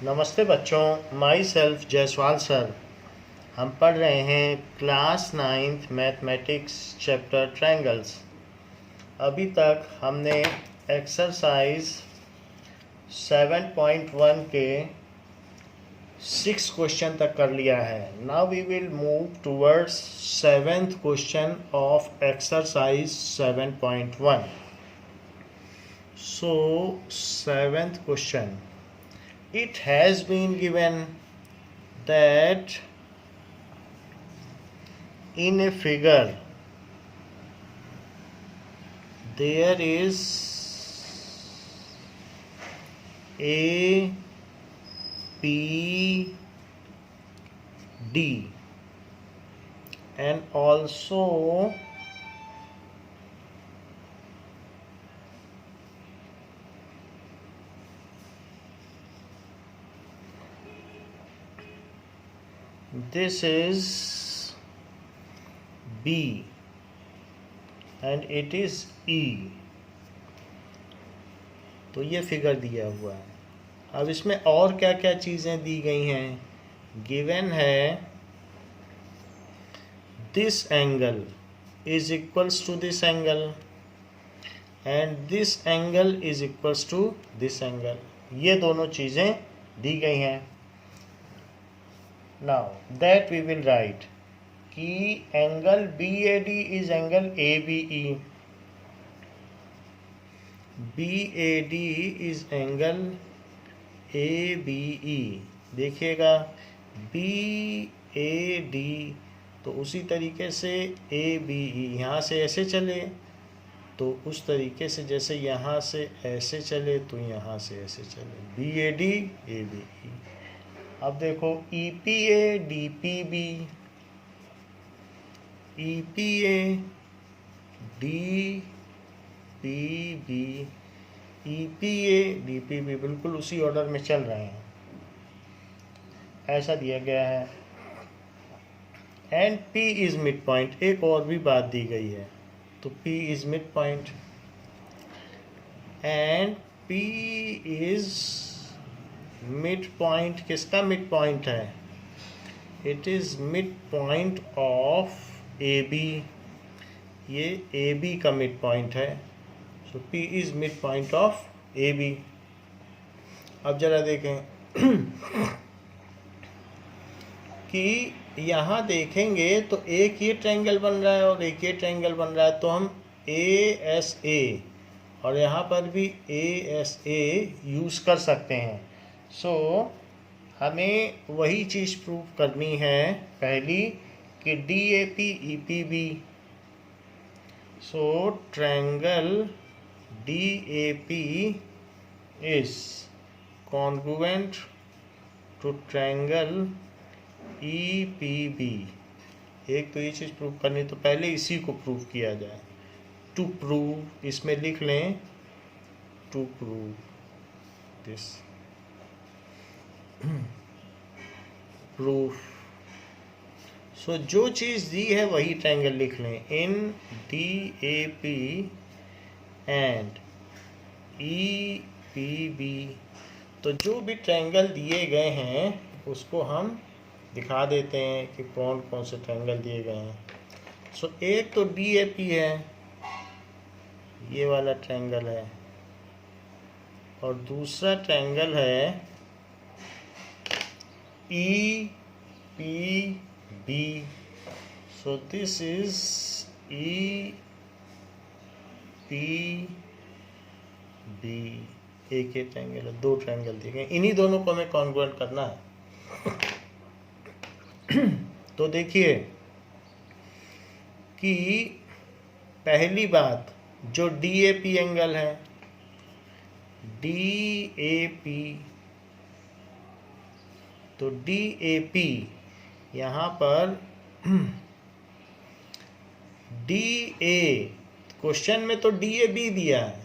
नमस्ते बच्चों, my self Jaiswal sir. हम पढ़ रहे हैं class 9th mathematics chapter triangles. अभी तक हमने एक्सरसाइज 7.1 के 6 क्वेश्चन तक कर लिया है। Now we will move towards 7th question of exercise 7.1। So 7th question, it has been given that in a figure there is A, P, D, and also this is B and it is E। तो ये figure दिया हुआ है। अब इसमें और क्या क्या चीज़ें दी गई हैं। गिवन है this angle is equals to this angle and this angle is equals to this angle. ये दोनों चीज़ें दी गई हैं। Now that we will write कि angle BAD is angle ABE, BAD is angle ABE। देखिएगा BAD तो उसी तरीके से ABE यहाँ से ऐसे चले तो उस तरीके से जैसे यहाँ से ऐसे चले तो यहाँ से ऐसे चले, BAD ABE। अब देखो EPA DPB, EPA DPB, EPA DPB बिल्कुल उसी ऑर्डर में चल रहे हैं, ऐसा दिया गया है। And P is mid point. एक और भी बात दी गई है, तो P is mid point and P is mid point. किसका मिड पॉइंट है? It is mid point of A B. ये ए बी का मिड पॉइंट है। So P is mid point of A B. अब जरा देखें कि यहाँ देखेंगे तो एक ये ट्रायंगल बन रहा है और एक ये ट्रायंगल बन रहा है, तो हम ए एस ए और यहाँ पर भी ए एस ए यूज़ कर सकते हैं। सो हमें वही चीज़ प्रूव करनी है पहली कि D A P E P B. So triangle D A P is congruent to triangle E P B. एक तो ये चीज़ प्रूव करनी, तो पहले इसी को प्रूव किया जाए। टू प्रूव, इसमें लिख लें to prove this proof. So जो चीज़ दी है वही ट्रायंगल लिख लें। In D A P and E P B, तो जो भी ट्रायंगल दिए गए हैं उसको हम दिखा देते हैं कि कौन कौन से ट्रायंगल दिए गए हैं। सो एक तो डी ए पी है, ये वाला ट्रायंगल है, और दूसरा ट्रायंगल है E P B। So this is E P B। एक ट्रायंगल है, दो ट्रायंगल दिए गए, इन्हीं दोनों को हमें कॉन्ग्रुएंट करना है। तो देखिए कि पहली बात जो DAP एंगल है, DAP, तो DAP यहाँ पर DA, क्वेश्चन में तो DAB दिया है,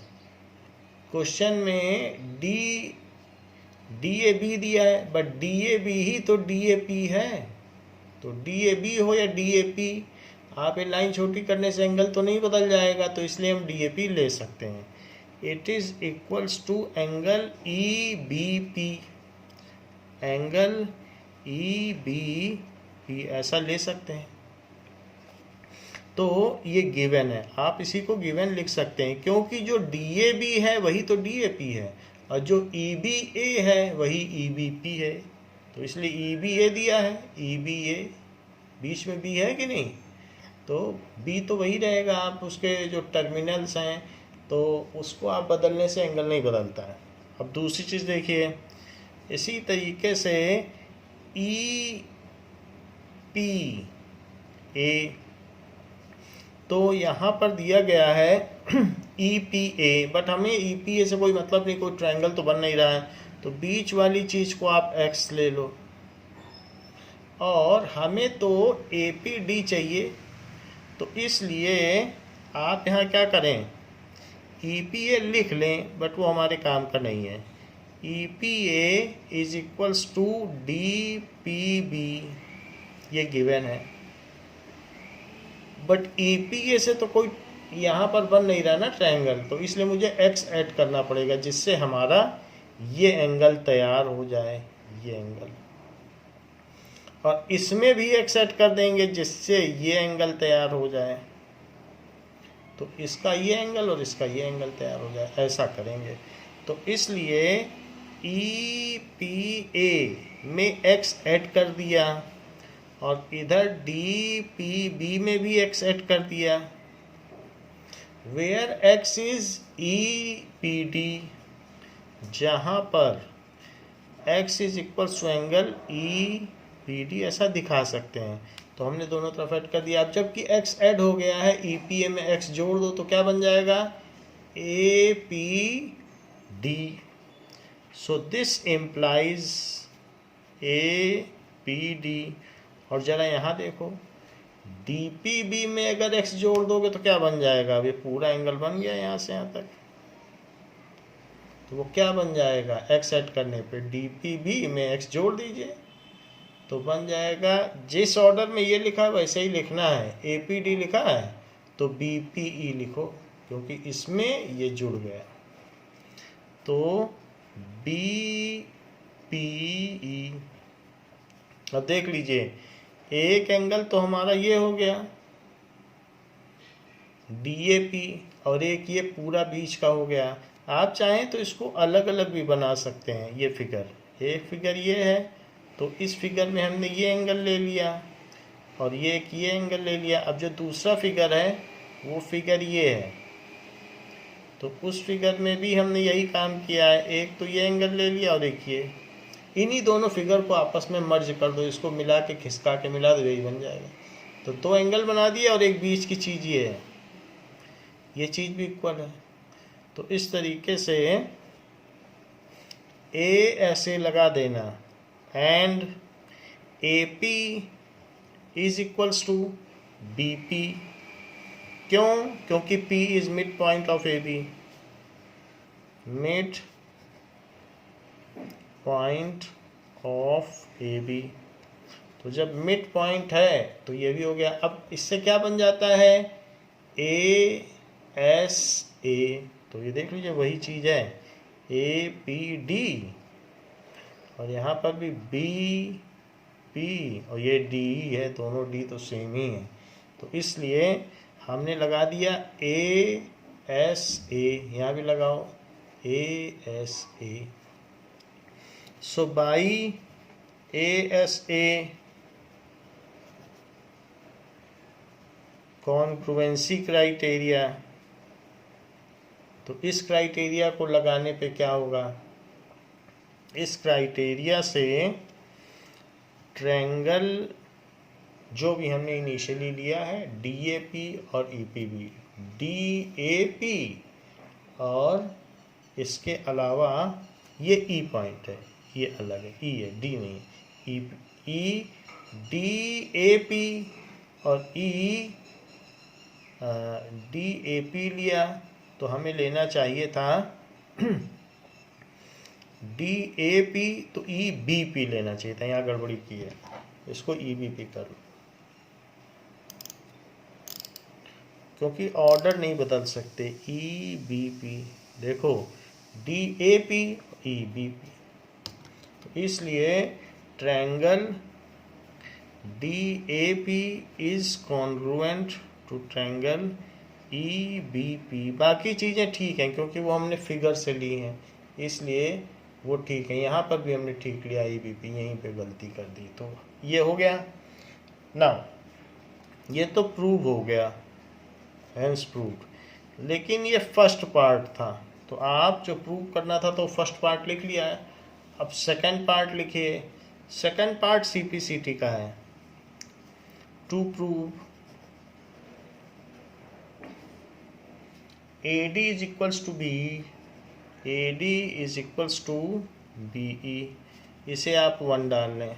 क्वेश्चन में DAB दिया है, बट DAB ही तो DAP है। तो DAB हो या DAP, आप ये लाइन छोटी करने से एंगल तो नहीं बदल जाएगा, तो इसलिए हम DAP ले सकते हैं। It is equals to angle EBP। Angle E B P ऐसा ले सकते हैं। तो ये गिवन है, आप इसी को गिवन लिख सकते हैं, क्योंकि जो डी ए बी है वही तो डी ए पी है, और जो ई बी ए है वही ई बी पी है। तो इसलिए ई बी ए दिया है, ई बी ए, बीच में बी है कि नहीं, तो बी तो वही रहेगा। आप उसके जो टर्मिनल्स हैं तो उसको आप बदलने से एंगल नहीं बदलता है। अब दूसरी चीज़ देखिए, इसी तरीके से ई पी ए, तो यहाँ पर दिया गया है ई पी ए, बट हमें ई पी ए से कोई मतलब नहीं, कोई ट्रायंगल तो बन नहीं रहा है, तो बीच वाली चीज़ को आप एक्स ले लो, और हमें तो ए पी डी चाहिए, तो इसलिए आप यहाँ क्या करें, ई पी ए लिख लें, बट वो हमारे काम का नहीं है। E P A is equals to D P B, ये गिवन है, बट ई पी ए से तो कोई यहाँ पर बन नहीं रहा ना ट्रायंगल, तो इसलिए मुझे एक्स ऐड करना पड़ेगा, जिससे हमारा ये एंगल तैयार हो जाए, ये एंगल, और इसमें भी एक्स ऐड कर देंगे जिससे ये एंगल तैयार हो जाए, तो इसका ये एंगल और इसका ये एंगल तैयार हो जाए, ऐसा करेंगे। तो इसलिए ई पी ए में एक्स ऐड कर दिया, और इधर डी पी बी में भी एक्स ऐड कर दिया, where X is E P D, जहाँ पर X is equal to angle E P D, ऐसा दिखा सकते हैं। तो हमने दोनों तरफ ऐड कर दिया। अब जबकि एक्स ऐड हो गया है, ई पी ए में एक्स जोड़ दो तो क्या बन जाएगा, A P D. So this implies A P D. और ज़रा यहाँ देखो, डी पी बी में अगर एक्स जोड़ दोगे तो क्या बन जाएगा, अब ये पूरा एंगल बन गया यहाँ से यहाँ तक, तो वो क्या बन जाएगा, एक्स ऐड करने पे डी पी बी में एक्स जोड़ दीजिए तो बन जाएगा, जिस ऑर्डर में ये लिखा है वैसे ही लिखना है, ए पी डी लिखा है तो बी पी ई लिखो, क्योंकि इसमें ये जुड़ गया, तो बी पी ई। अब देख लीजिए, एक एंगल तो हमारा ये हो गया डी ए पी, और एक ये पूरा बीच का हो गया। आप चाहें तो इसको अलग अलग भी बना सकते हैं। ये फिगर, एक फिगर ये है, तो इस फिगर में हमने ये एंगल ले लिया और ये एक ये एंगल ले लिया। अब जो दूसरा फिगर है वो फिगर ये है, तो उस फिगर में भी हमने यही काम किया है, एक तो ये एंगल ले लिया और एक ये, इन्हीं दोनों फिगर को आपस में मर्ज कर दो, इसको मिला के खिसका के मिला दो, यही बन जाएगा। तो दो एंगल बना दिया और एक बीच की चीज़ ये है, ये चीज़ भी इक्वल है। तो इस तरीके से ए ऐसे लगा देना, and A P is equals to B P. क्यों, क्योंकि P is mid point of A B, mid point of A B. तो जब मिड पॉइंट है तो ये भी हो गया। अब इससे क्या बन जाता है, ए एस ए, तो ये देख लीजिए वही चीज़ है, ए पी डी, और यहाँ पर भी बी पी, और ये डी है, दोनों डी तो सेम ही है। तो इसलिए हमने लगा दिया ए एस ए, यहाँ भी लगाओ ए S A. So by A S A congruency criteria, तो इस क्राइटेरिया को लगाने पे क्या होगा, इस क्राइटेरिया से ट्रायंगल जो भी हमने इनिशियली लिया है डी ए पी और E P B, D A P और इसके अलावा ये ई पॉइंट है, ये अलग है, ई है, डी नहीं, ई डी ए पी और ई डी ए पी लिया, तो हमें लेना चाहिए था डी ए पी, तो ई बी पी लेना चाहिए था, यहाँ गड़बड़ी की है, इसको ई बी पी कर लो, क्योंकि ऑर्डर नहीं बदल सकते। ई बी पी, देखो D A P E B P, तो इसलिए triangle DAP is congruent to triangle EBP। बाकी चीज़ें ठीक हैं क्योंकि वो हमने फिगर से ली हैं, इसलिए वो ठीक है। यहाँ पर भी हमने ठीक लिया EBP, यहीं पे गलती कर दी, तो ये हो गया ना। ये तो प्रूव हो गया, हेंस प्रूव। लेकिन ये फर्स्ट पार्ट था, तो आप जो प्रूव करना था तो फर्स्ट पार्ट लिख लिया है। अब सेकंड पार्ट लिखिए। सेकंड पार्ट CPCT का है। To prove AD is equals to BE, AD is equals to BE, इसे आप 1 डाल लें।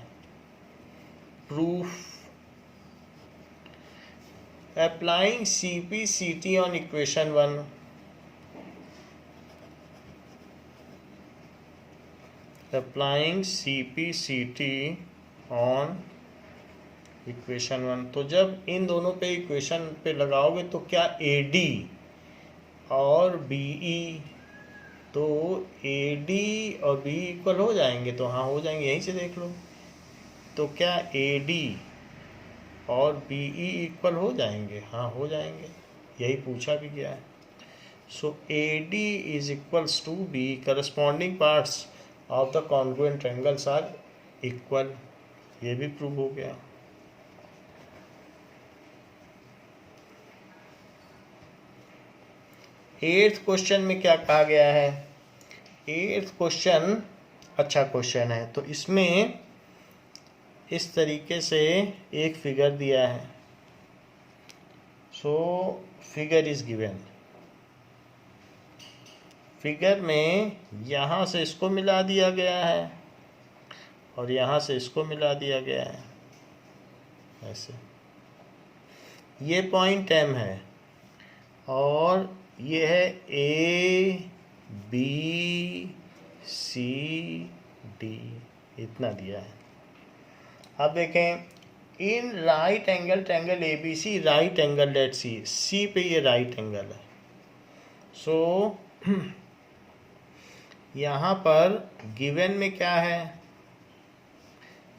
Proof applying CPCT on equation 1, applying CPCT on equation 1। तो जब इन दोनों पे इक्वेशन पे लगाओगे तो क्या AD और BE, तो AD और BE इक्वल हो जाएंगे? तो हाँ हो जाएंगे, यहीं से देख लो। तो क्या AD और BE इक्वल हो जाएंगे? हाँ हो जाएंगे, यही पूछा भी गया है। So AD is equals to BE, corresponding parts of the congruent triangles are equal, ये भी प्रूव हो गया। एट्थ क्वेश्चन में क्या कहा गया है? एट्थ क्वेश्चन अच्छा क्वेश्चन है। तो इसमें इस तरीके से एक फिगर दिया है। So figure is given. Figure में यहाँ से इसको मिला दिया गया है और यहाँ से इसको मिला दिया गया है, ऐसे। ये पॉइंट M है और ये है ABCD, इतना दिया है। अब देखें, in right angle triangle ABC, right angle let C पे ये राइट एंगल है। सो यहाँ पर गिवन में क्या है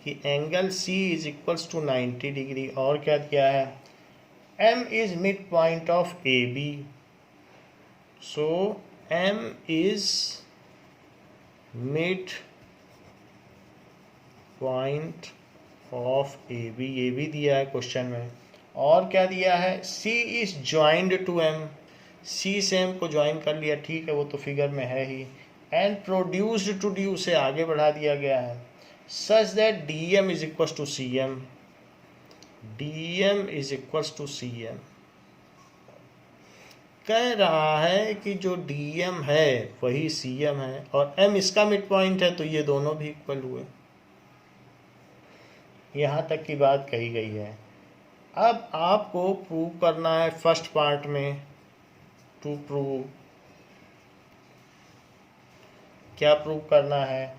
कि angle C is equals to 90 degree, और क्या दिया है? M is mid point of AB, so M is mid point of AB, ये भी दिया है क्वेश्चन में। और क्या दिया है? C is joined to M, C से M को ज्वाइन कर लिया, ठीक है, वो तो फिगर में है ही। एंड प्रोड्यूस्ड टू D, उसे आगे बढ़ा दिया गया है। Such that DM is equals to CM, DM is equals to CM। कह रहा है कि जो DM है वही CM है और M इसका मिड पॉइंट है, तो ये दोनों भी इक्वल हुए। यहाँ तक की बात कही गई है। अब आपको प्रूव करना है फर्स्ट पार्ट में। टू प्रूव, क्या प्रूव करना है?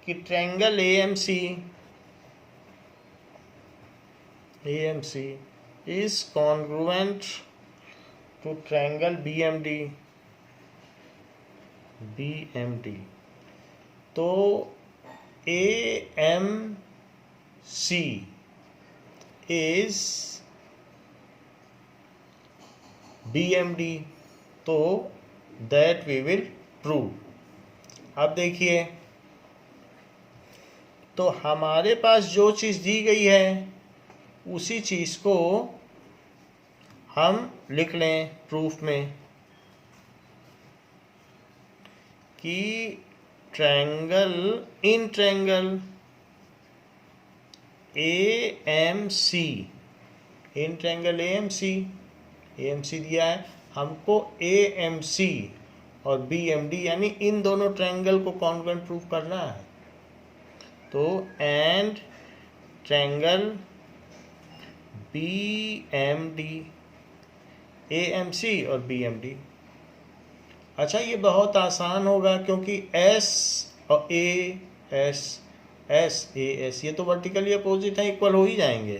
कि triangle AMC is congruent to triangle BMD। तो AMC इज BMD, तो दैट वी विल प्रूव। अब देखिए, तो हमारे पास जो चीज़ दी गई है उसी चीज़ को हम लिख लें प्रूफ में कि triangle in triangle AMC, in triangle AMC दिया है हमको, AMC और BMD यानी इन दोनों ट्रायंगल को कॉन्ग्रुएंट प्रूफ करना है। तो एंड ट्रायंगल BMD, AMC और BMD। अच्छा, ये बहुत आसान होगा क्योंकि S और AS ये तो वर्टिकली अपोजिट है, इक्वल हो ही जाएंगे।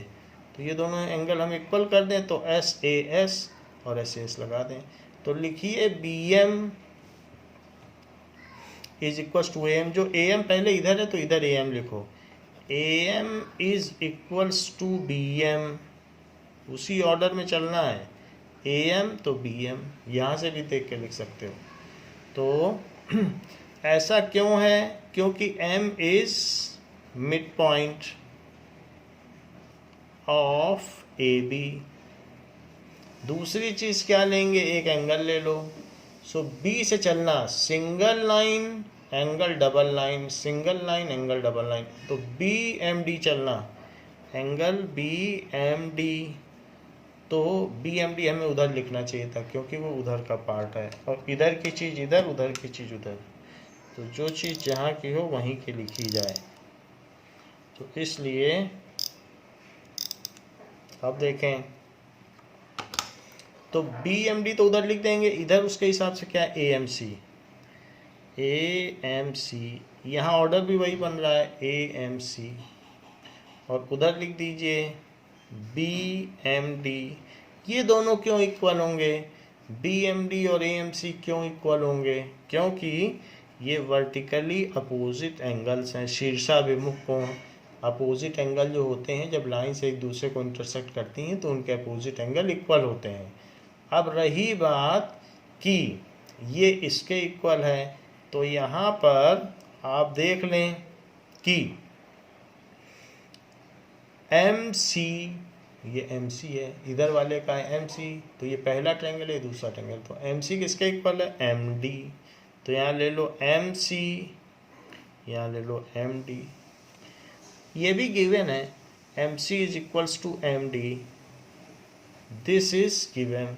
तो ये दोनों एंगल हम इक्वल कर दें तो SAS और SAS लगा दें। तो लिखिए BM is equals to A M, जो ए एम पहले इधर है तो इधर ए एम लिखो, A M is equals to B M, उसी ऑर्डर में चलना है, ए एम तो बी एम, यहाँ से भी देख के लिख सकते हो। तो ऐसा क्यों है? क्योंकि m is mid point of A B. दूसरी चीज़ क्या लेंगे? एक एंगल ले लो। सो बी से चलना, single line angle double line, single line angle double line, तो बी एम डी चलना, एंगल बी एम डी। तो बी एम डी हमें उधर लिखना चाहिए था क्योंकि वो उधर का पार्ट है, और इधर की चीज़ इधर, उधर की चीज़ उधर, तो जो चीज़ जहाँ की हो वहीं की लिखी जाए। तो इसलिए अब देखें, तो बी एम डी तो उधर लिख देंगे, इधर उसके हिसाब से क्या, ए एम सी, ए एम सी, यहाँ ऑर्डर भी वही बन रहा है, ए एम सी, और उधर लिख दीजिए बी एम डी। ये दोनों क्यों इक्वल होंगे? बी एम डी और ए एम सी क्यों इक्वल होंगे? क्योंकि ये वर्टिकली अपोजिट एंगल्स हैं, शीर्षाभिमुख कोण। अपोजिट एंगल जो होते हैं जब लाइन से एक दूसरे को इंटरसेक्ट करती हैं तो उनके अपोजिट एंगल इक्वल होते हैं। अब रही बात कि ये इसके इक्वल है, तो यहाँ पर आप देख लें कि एम सी, ये एम सी है, इधर वाले का है एम सी, तो ये पहला ट्रायंगल है, दूसरा ट्रायंगल, तो एम सी किसके इक्वल है? M D. तो यहाँ ले लो एम सी, यहाँ ले लो एम डी। ये भी गिवन है, M C is equals to M D, this is given.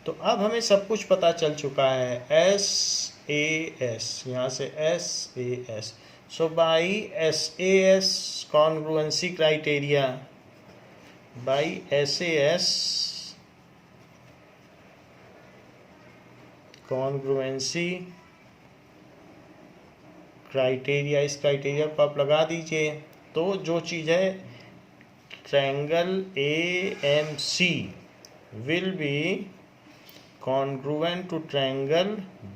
तो अब हमें सब कुछ पता चल चुका है, एस ए एस, यहाँ से S A S. So by S A S congruency criteria, by S A S congruency criteria, इस क्राइटेरिया को आप लगा दीजिए। तो जो चीज़ है, triangle A M C will be congruent to triangle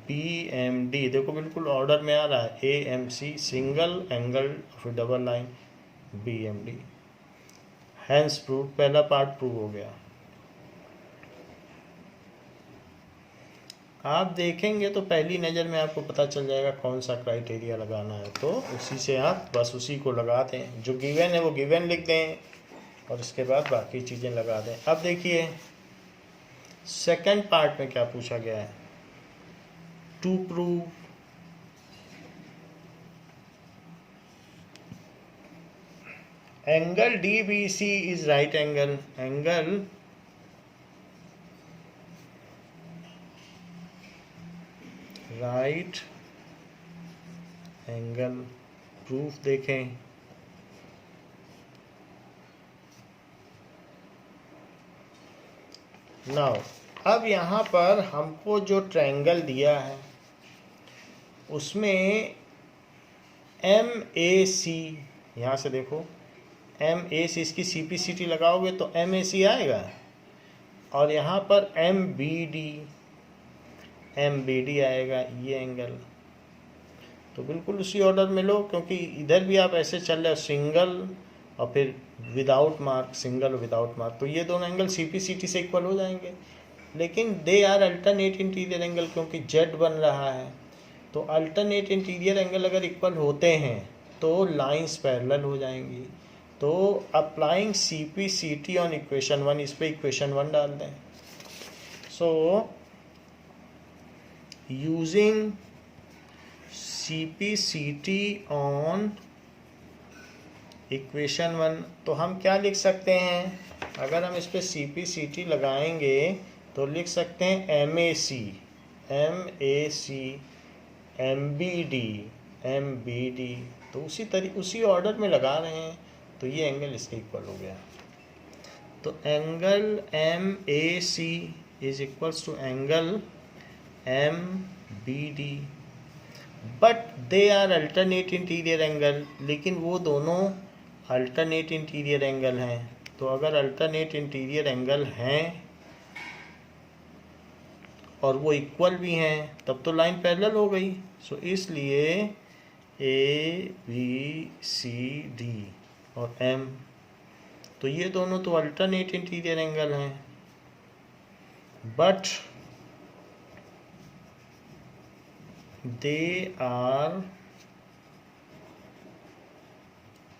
B M D. देखो बिल्कुल ऑर्डर में आ रहा है, A M C, single angle फिर double line, B M D. Hence prove, पहला पार्ट प्रूव हो गया। आप देखेंगे तो पहली नज़र में आपको पता चल जाएगा कौन सा क्राइटेरिया लगाना है, तो उसी से आप बस उसी को लगा दें, जो गिवन है वो गिवन लिख दें और इसके बाद बाकी चीज़ें लगा दें। अब देखिए सेकंड पार्ट में क्या पूछा गया है, to prove angle D B C is right angle, angle right angle proof देखें। नाउ अब यहाँ पर हमको जो ट्रायंगल दिया है उसमें एम ए सी, यहाँ से देखो एम ए सी, इसकी सी पी सी टी लगाओगे तो एम ए सी आएगा, और यहाँ पर एम बी डी आएगा, ये एंगल। तो बिल्कुल उसी ऑर्डर में लो, क्योंकि इधर भी आप ऐसे चल रहे हो, सिंगल और फिर विदाउट मार्क, सिंगल और विदाउट मार्क, तो ये दोनों angle C P C T से इक्वल हो जाएंगे। लेकिन they are alternate interior angle, क्योंकि जेड बन रहा है, तो अल्टरनेट इंटीरियर एंगल अगर इक्वल होते हैं तो लाइंस पैरेलल हो जाएंगी। तो applying C P C T on equation 1, इस पर इक्वेशन 1 डाल दें। So using C P C T on equation 1, तो हम क्या लिख सकते हैं? अगर हम इस पर सी पी सी टी लगाएंगे तो लिख सकते हैं M A C, M B D, तो उसी ऑर्डर में लगा रहे हैं, तो ये एंगल इसके इक्वल हो गया। तो angle M A C is equals to angle M B D, but they are alternate interior angle, लेकिन वो दोनों अल्टरनेट इंटीरियर एंगल हैं। तो अगर अल्टरनेट इंटीरियर एंगल हैं और वो इक्वल भी हैं, तब तो लाइन पैरेलल हो गई। सो इसलिए ए बी सी डी और एम, तो ये दोनों तो अल्टरनेट इंटीरियर एंगल हैं, but they are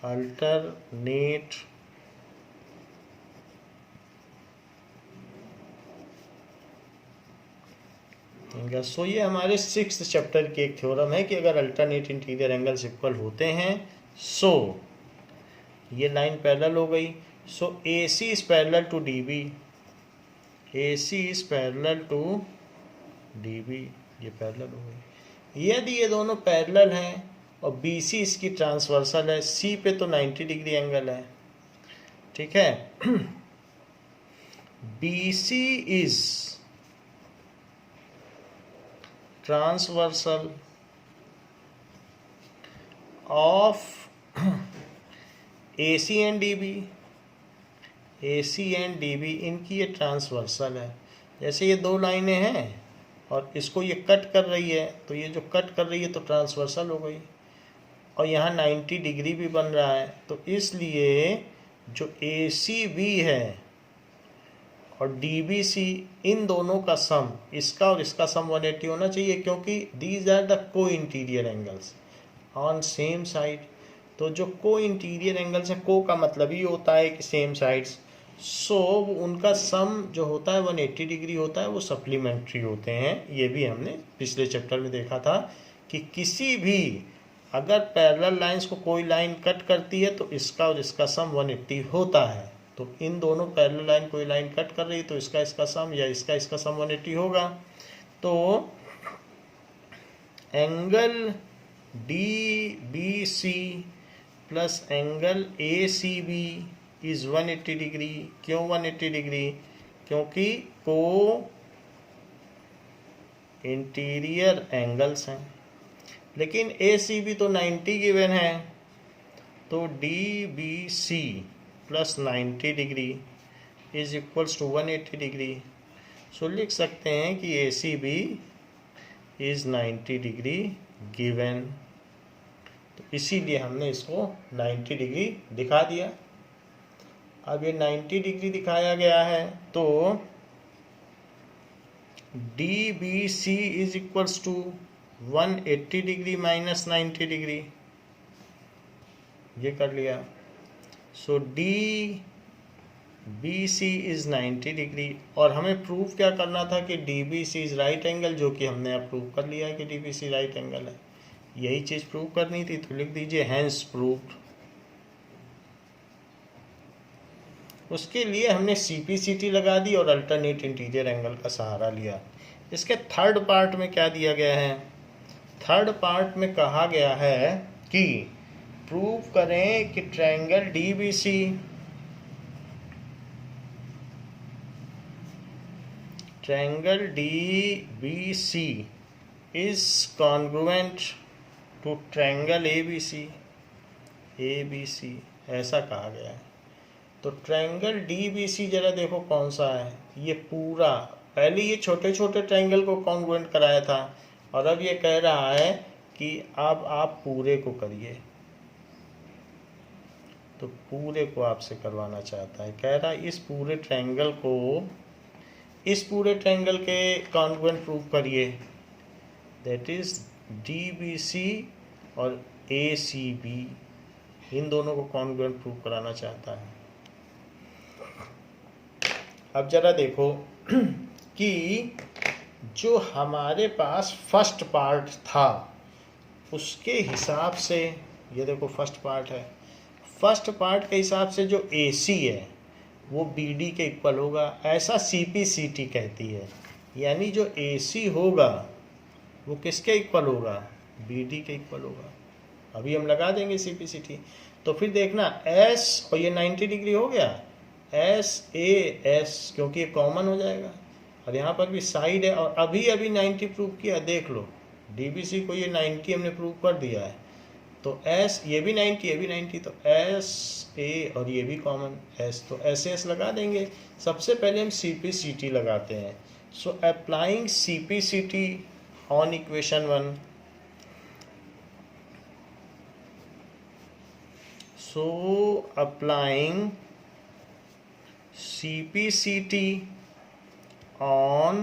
alternate angle. So ये हमारे 6th चैप्टर की एक थ्योरम है कि अगर अल्टरनेट इंटीरियर एंगल्स इक्वल होते हैं सो ये लाइन पैरेलल हो गई। So A C is parallel to D B, A C is parallel to D B, ये पैरेलल हो गई। यदि ये दोनों पैरेलल हैं और बी सी इसकी ट्रांसवर्सल है, सी पे तो 90 डिग्री एंगल है, ठीक है। B C is transversal of A C and D B, A C and D B इनकी ये ट्रांसवर्सल है। जैसे ये दो लाइनें हैं और इसको ये कट कर रही है, तो ये जो कट कर रही है तो ट्रांसवर्सल हो गई, और यहाँ 90 डिग्री भी बन रहा है, तो इसलिए जो ए सी बी है और डी बी सी इन दोनों का सम, इसका और इसका सम 180 होना चाहिए, क्योंकि दीज आर द को interior angles on same side. तो जो को इंटीरियर एंगल्स है, को का मतलब ही होता है कि सेम साइड्स, सो उनका सम जो होता है 180 डिग्री होता है, वो सप्लीमेंट्री होते हैं। ये भी हमने पिछले चैप्टर में देखा था कि किसी भी अगर पैरेलल लाइंस को कोई लाइन कट करती है तो इसका और इसका सम 180 होता है। तो इन दोनों पैरेलल लाइन कोई लाइन कट कर रही है तो इसका सम या इसका सम 180 होगा। तो angle D B C plus angle A C B is 180 degree. क्यों 180 डिग्री? क्योंकि को इंटीरियर एंगल्स हैं, लेकिन ए सी बी तो 90 गिवन है, तो D B C plus 90 degree is equals to 180 degree. So लिख सकते हैं कि A C B is 90 degree given, तो इसीलिए हमने इसको 90 डिग्री दिखा दिया। अब ये 90 डिग्री दिखाया गया है, तो D B C is equals to 180 degree minus 90 degree, ये कर लिया। So D B C is 90 degree, और हमें प्रूव क्या करना था कि D B C is right angle, जो कि हमने अब प्रूव कर लिया है कि D B C right angle है। यही चीज प्रूव करनी थी, तो लिख दीजिए हैंस प्रूव्ड। उसके लिए हमने CPCT लगा दी और अल्टरनेट इंटीरियर एंगल का सहारा लिया। इसके थर्ड पार्ट में क्या दिया गया है? थर्ड पार्ट में कहा गया है कि प्रूव करें कि triangle DBC is congruent to triangle ABC, ऐसा कहा गया है। तो ट्रायंगल DBC जरा देखो कौन सा है। ये पूरा, पहले ये छोटे छोटे ट्रायंगल को कॉन्ग्रुएंट कराया था, और अब ये कह रहा है कि अब आप पूरे को करिए। तो पूरे को आपसे करवाना चाहता है, कह रहा है इस पूरे ट्रायंगल को, इस पूरे ट्रायंगल के कॉन्ग्रुएंट प्रूव करिए, दैट इज DBC और ACB, इन दोनों को कॉन्ग्रुएंट प्रूव कराना चाहता है। अब जरा देखो कि जो हमारे पास फर्स्ट पार्ट था उसके हिसाब से, ये देखो फर्स्ट पार्ट है, फर्स्ट पार्ट के हिसाब से जो AC है वो BD के इक्वल होगा, ऐसा CPCT कहती है। यानी जो AC होगा वो किसके इक्वल होगा? BD के इक्वल होगा। अभी हम लगा देंगे CPCT। तो फिर देखना S, और ये 90 डिग्री हो गया, SAS, क्योंकि ये कॉमन हो जाएगा, और यहाँ पर भी साइड है, और अभी 90 प्रूव किया, देख लो DBC को ये 90 हमने प्रूव कर दिया है। तो S, ये भी 90, ये भी 90, तो SA और ये भी कॉमन S, तो SS लगा देंगे। सबसे पहले हम CPCT लगाते हैं। So applying CPCT on equation 1. So applying CPCT on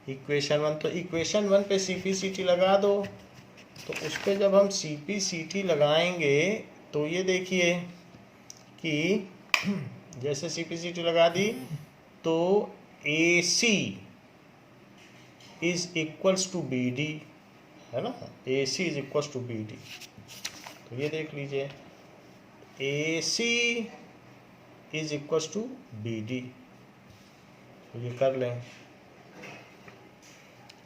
equation 1, तो इक्वेशन 1 पे CPCT लगा दो। तो उस पर जब हम CPCT लगाएंगे तो ये देखिए कि जैसे CPCT लगा दी तो AC is equals to BD, है ना, AC is equals to BD। तो ये देख लीजिए AC is equals to BD, तो ये कर लें।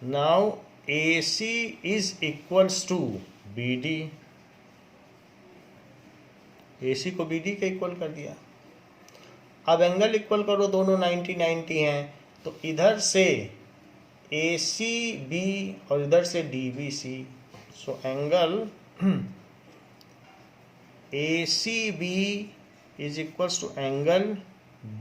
Now AC is equals to BD, AC को BD के इक्वल कर दिया। अब एंगल इक्वल करो, दोनों 90-90 हैं, तो इधर से ACB और इधर से DBC। So angle ACB is equals to angle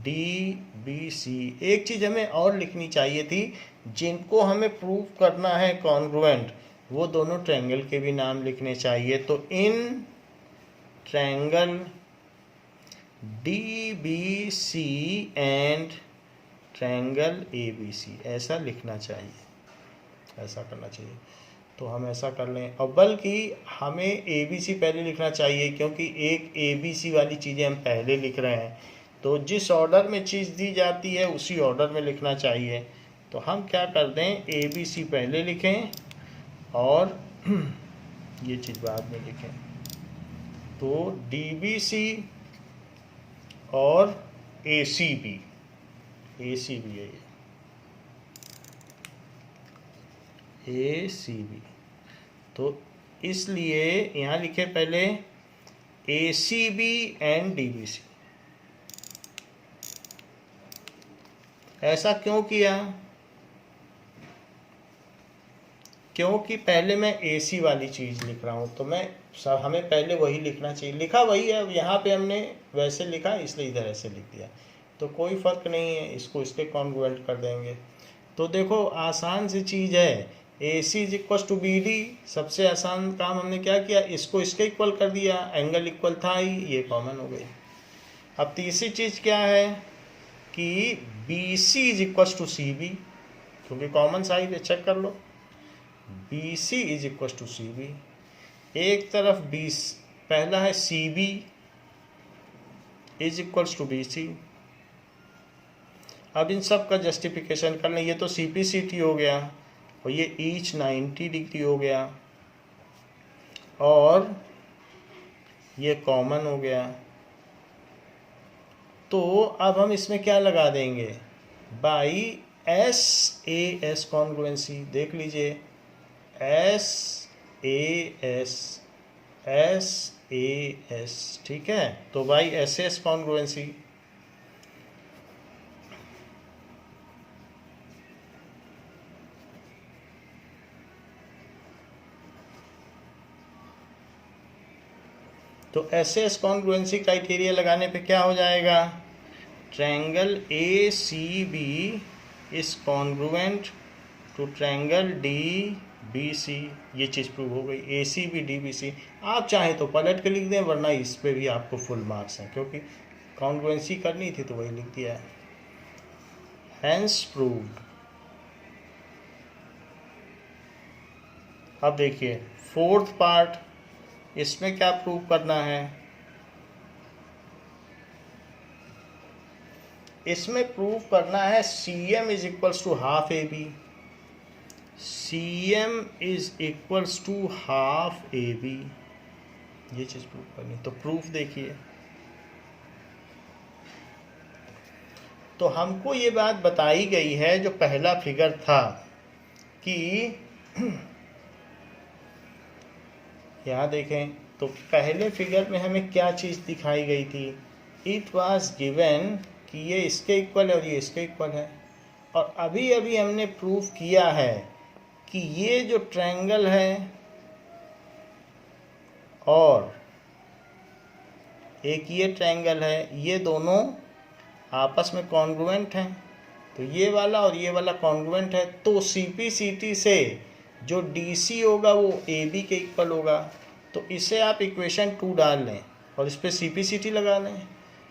DBC। एक चीज़ हमें और लिखनी चाहिए थी, जिनको हमें प्रूव करना है कॉन्ग्रुएंट, वो दोनों ट्रायंगल के भी नाम लिखने चाहिए। तो in triangle DBC and triangle ABC, ऐसा लिखना चाहिए, ऐसा करना चाहिए। तो हम ऐसा कर लें, और बल्कि हमें ABC पहले लिखना चाहिए, क्योंकि एक ABC वाली चीज़ें हम पहले लिख रहे हैं। तो जिस ऑर्डर में चीज़ दी जाती है उसी ऑर्डर में लिखना चाहिए। तो हम क्या कर दें, ABC पहले लिखें और ये चीज़ बाद में लिखें। तो DBC और ACB है ये ACB। तो इसलिए यहाँ लिखे पहले ACB एंड DBC। ऐसा क्यों किया, क्योंकि पहले मैं AC वाली चीज़ लिख रहा हूँ, तो हमें पहले वही लिखना चाहिए। लिखा वही है, अब यहाँ पे हमने वैसे लिखा इसलिए इधर ऐसे लिख दिया, तो कोई फ़र्क नहीं है, इसको इसके कॉन्ग्रुएंट कर देंगे। तो देखो आसान सी चीज़ है, AC is equal to BD। सबसे आसान काम हमने क्या किया, इसको इसके इक्वल कर दिया, एंगल इक्वल था ही, ये कॉमन हो गई। अब तीसरी चीज़ क्या है कि BC is equal to CB, क्योंकि कॉमन साइड है, चेक कर लो। BC is equal to CB, एक तरफ पहला है CB is equals to BC। अब इन सब का जस्टिफिकेशन कर लें, ये तो CPCT हो गया और ये ईच 90 डिग्री हो गया और ये कॉमन हो गया। तो अब हम इसमें क्या लगा देंगे, बाई SAS कॉन्ग्रुएंसी। देख लीजिए SAS, ठीक है। तो बाई SAS कॉन्ग्रुएंसी, तो SAS कॉन्ग्रुएंसी क्राइटेरिया लगाने पे क्या हो जाएगा, triangle ACB is congruent to triangle DBC। ये चीज़ प्रूव हो गई, ACB DBC। आप चाहें तो पलट के लिख दें, वरना इस पे भी आपको फुल मार्क्स हैं, क्योंकि कॉन्ग्रुएंसी करनी थी तो वही लिख दिया है। Hence proved. अब देखिए फोर्थ पार्ट, इसमें क्या प्रूव करना है, इसमें प्रूव करना है CM is equals to half AB। CM is equals to half AB, ये चीज़ प्रूव करनी। तो प्रूफ देखिए, तो हमको ये बात बताई गई है, जो पहला फिगर था कि यहाँ देखें, तो पहले फिगर में हमें क्या चीज़ दिखाई गई थी, इट वाज गिवन कि ये इसके इक्वल है और ये इसके इक्वल है। और अभी अभी हमने प्रूफ किया है कि ये जो ट्रायंगल है और एक ये ट्रायंगल है, ये दोनों आपस में कॉन्ग्रुएंट हैं। तो ये वाला और ये वाला कॉन्ग्रुएंट है, तो CPCT से जो DC होगा वो AB के इक्वल होगा। तो इसे आप इक्वेशन 2 डाल लें और इस पर CPCT लगा लें।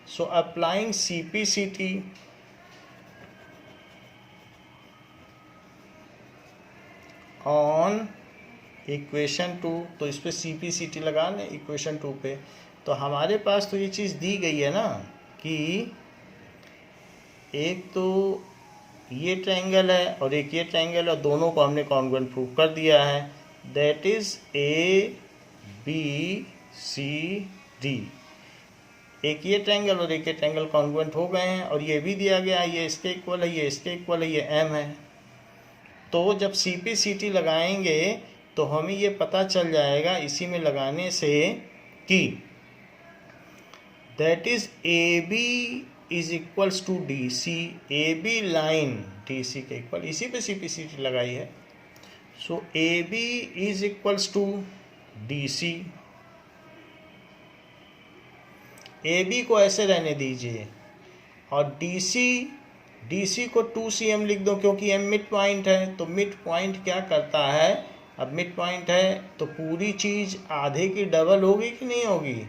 So applying CPCT on equation 2, तो इस पर CPCT लगा लें इक्वेशन 2 पे। तो हमारे पास तो ये चीज़ दी गई है ना कि एक तो ये ट्रायंगल है और एक ये ट्रायंगल है, दोनों को हमने कॉन्ग्रुएंट प्रूव कर दिया है। That is ABCD। एक ये ट्रायंगल और एक ये ट्रायंगल कॉन्ग्रुएंट हो गए हैं, और ये भी दिया गया है ये इसके इक्वल है, ये इसके इक्वल है, ये M है। तो जब CPCT लगाएंगे तो हमें ये पता चल जाएगा इसी में लगाने से कि that is AB is equals to DC, AB line DC के इक्वल, इसी पे CPCT लगाई है। सो AB is equals to DC। AB को ऐसे रहने दीजिए और DC को 2cm लिख दो, क्योंकि M मिड पॉइंट है। तो मिड पॉइंट क्या करता है, अब मिड पॉइंट है तो पूरी चीज़ आधे की डबल होगी कि नहीं होगी,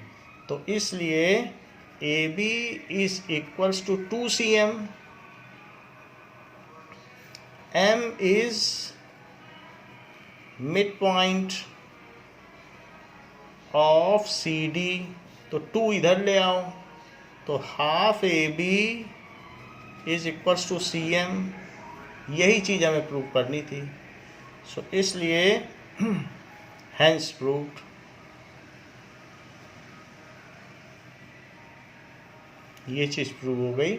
तो इसलिए AB is equals to 2cm, M is mid point of CD, तो 2 इधर ले आओ, तो half AB is equals to CM। यही चीज़ हमें प्रूव करनी थी। सो इसलिए हैंस प्रूव्ड। ये चीज़ प्रूव हो गई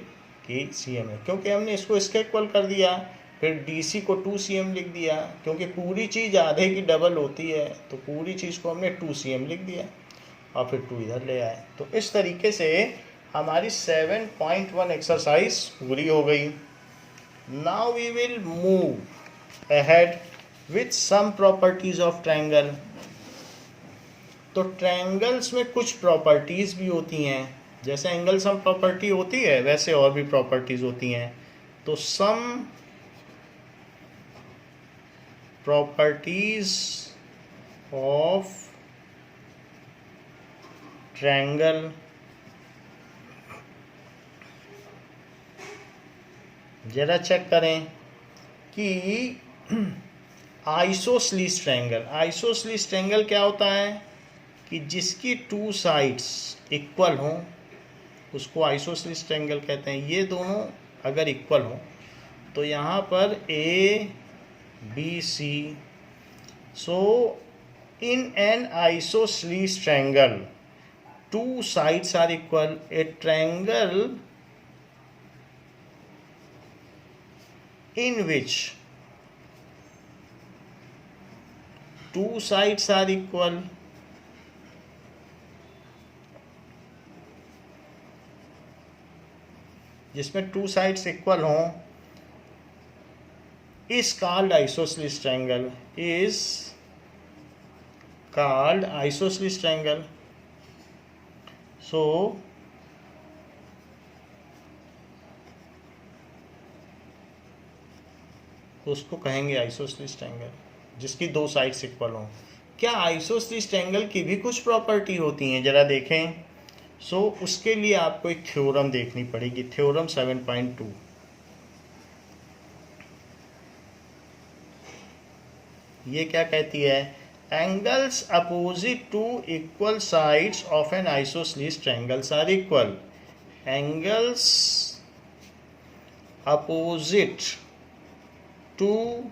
कि CM है, क्योंकि हमने इसको इसके इक्वल कर दिया, फिर DC को 2cm लिख दिया, क्योंकि पूरी चीज़ आधे की डबल होती है, तो पूरी चीज़ को हमने 2cm लिख दिया और फिर 2 इधर ले आए। तो इस तरीके से हमारी 7.1 एक्सरसाइज पूरी हो गई। Now we will move ahead with some properties of triangle. तो ट्रायंगल्स में कुछ प्रॉपर्टीज भी होती हैं, जैसे एंगल सम प्रॉपर्टी होती है वैसे और भी प्रॉपर्टीज होती हैं। तो सम प्रॉपर्टीज ऑफ ट्रायंगल, जरा चेक करें कि आइसोसेलेस ट्रायंगल, आइसोसेलेस ट्रायंगल क्या होता है कि जिसकी 2 साइड्स इक्वल हों उसको आइसोसेलेस ट्रायंगल कहते हैं। ये दोनों अगर इक्वल हों तो यहाँ पर ABC, so in an isosceles triangle 2 sides are equal, a triangle in which 2 sides are equal जिसमें 2 sides इक्वल हों is called isosceles triangle, is called isosceles triangle. So उसको कहेंगे आइसोसेलेस ट्रायंगल जिसकी 2 साइड्स इक्वल हों। क्या isosceles triangle की भी कुछ प्रॉपर्टी होती हैं, जरा देखें। सो उसके लिए आपको एक थ्योरम देखनी पड़ेगी, थ्योरम 7.2। ये क्या कहती है, angles opposite to equal sides of an isosceles triangles are equal. Angles opposite to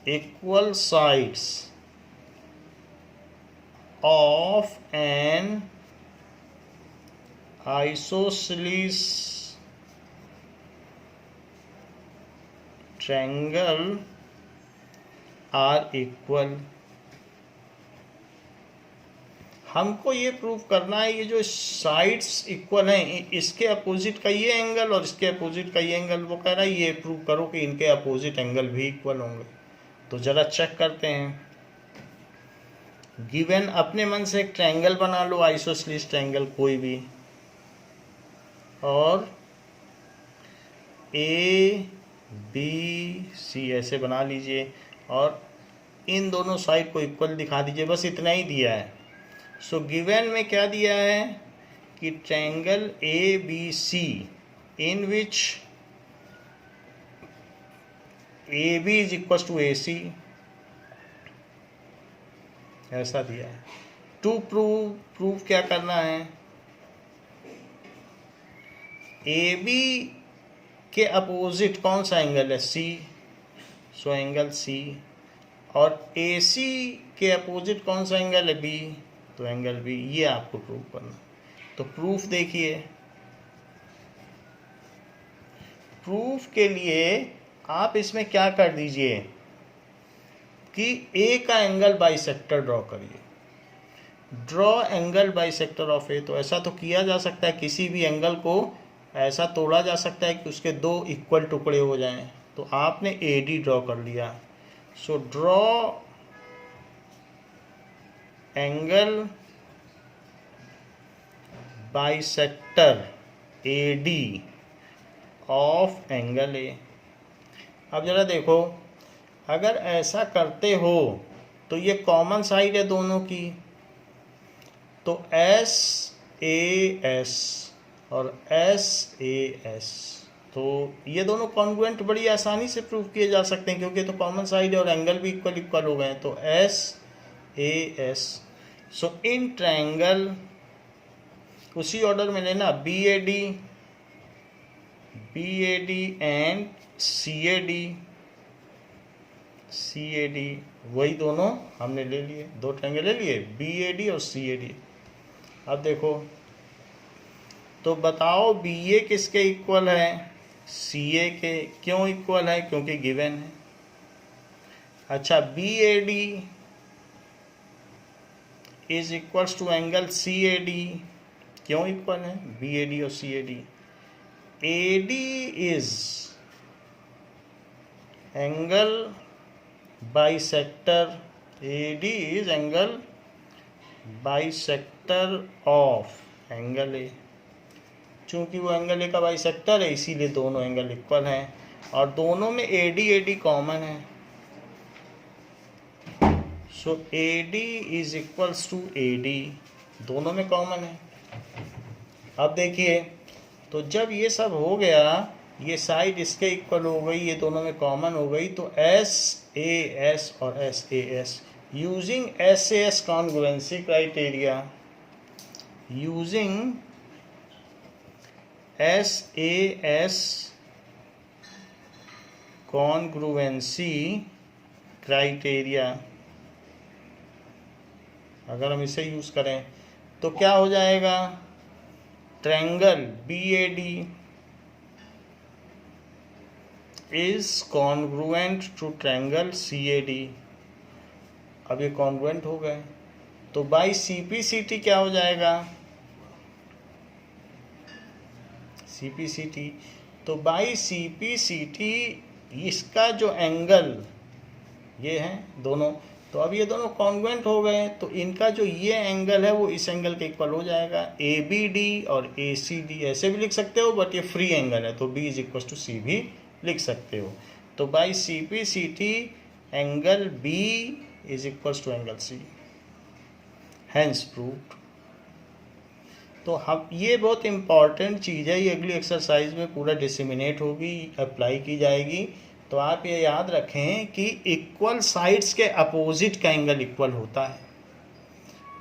equal sides of an isosceles triangle are equal. हमको ये प्रूव करना है ये जो साइड्स इक्वल हैं इसके अपोजिट का ये एंगल और इसके अपोजिट का ये एंगल, वो कह रहा है ये प्रूव करो कि इनके अपोजिट एंगल भी इक्वल होंगे। तो ज़रा चेक करते हैं। गिवन अपने मन से एक ट्रायंगल बना लो, आइसोसेलेस ट्रायंगल कोई भी, और ए बी सी ऐसे बना लीजिए और इन दोनों साइड को इक्वल दिखा दीजिए, बस इतना ही दिया है। सो गिवन में क्या दिया है कि triangle A B C in which A B is equal to A C, ऐसा दिया है। टू प्रूव क्या करना है, ए बी के अपोजिट कौन सा एंगल है, सी, सो एंगल सी, और ए सी के अपोजिट कौन सा एंगल है, बी, तो एंगल बी, ये आपको प्रूव करना। तो प्रूफ देखिए, प्रूफ के लिए आप इसमें क्या कर दीजिए कि ए का एंगल बाइसेक्टर ड्रॉ करिए। ड्रॉ एंगल बाइसेक्टर ऑफ ए, तो ऐसा तो किया जा सकता है, किसी भी एंगल को ऐसा तोड़ा जा सकता है कि उसके दो इक्वल टुकड़े हो जाएं। तो आपने ए डी ड्रॉ कर लिया। So draw angle bisector A D of angle ए। अब जरा देखो, अगर ऐसा करते हो तो ये कॉमन साइड है दोनों की, तो एस ए एस और एस ए एस, तो ये दोनों कॉन्ग्रुएंट बड़ी आसानी से प्रूव किए जा सकते हैं क्योंकि तो कॉमन साइड है और एंगल भी इक्वल हो गए। तो S A S, so in triangle उसी ऑर्डर में लेना, B A D and C A D, वही दोनों हमने ले लिए, दो ट्रायंगल ले लिए, बी ए डी और सी ए डी। अब देखो, तो बताओ बी ए किसके इक्वल है, सी ए के। क्यों इक्वल है, क्योंकि गिवन है। अच्छा, B A D is equals to angle C A D, क्यों इक्वल है, बी ए डी और C A D. A D is angle bisector, A D is angle bisector of angle A. चूंकि वो angle A का bisector है इसीलिए दोनों angle equal हैं और दोनों में ए डी कॉमन है। So A D is equals to A D, दोनों में कॉमन है। अब देखिए, तो जब ये सब हो गया, ये साइड इसके इक्वल हो गई, ये दोनों में कॉमन हो गई, तो एस ए एस और S A S, using S A S congruency criteria, using S A S congruency criteria, अगर हम इसे यूज करें तो क्या हो जाएगा, triangle B A D is congruent to triangle C A D. अब ये कॉन्ग्रुएंट हो गए, तो by C P C T क्या हो जाएगा, सी पी सी टी, तो by C P C T इसका जो एंगल ये है दोनों, तो अब ये दोनों कॉन्ग्रुएंट हो गए, तो इनका जो ये एंगल है वो इस एंगल के इक्वल हो जाएगा। ए बी डी और ए सी डी ऐसे भी लिख सकते हो, बट ये फ्री एंगल है तो B is equal to C भी लिख सकते हो। तो by C P C T angle B is equal to angle C, hence proved. तो हम, ये बहुत इंपॉर्टेंट चीज़ है, ये अगली एक्सरसाइज में पूरा डिसमिनेट होगी, अप्लाई की जाएगी। तो आप ये याद रखें कि इक्वल साइड्स के अपोजिट का एंगल इक्वल होता है।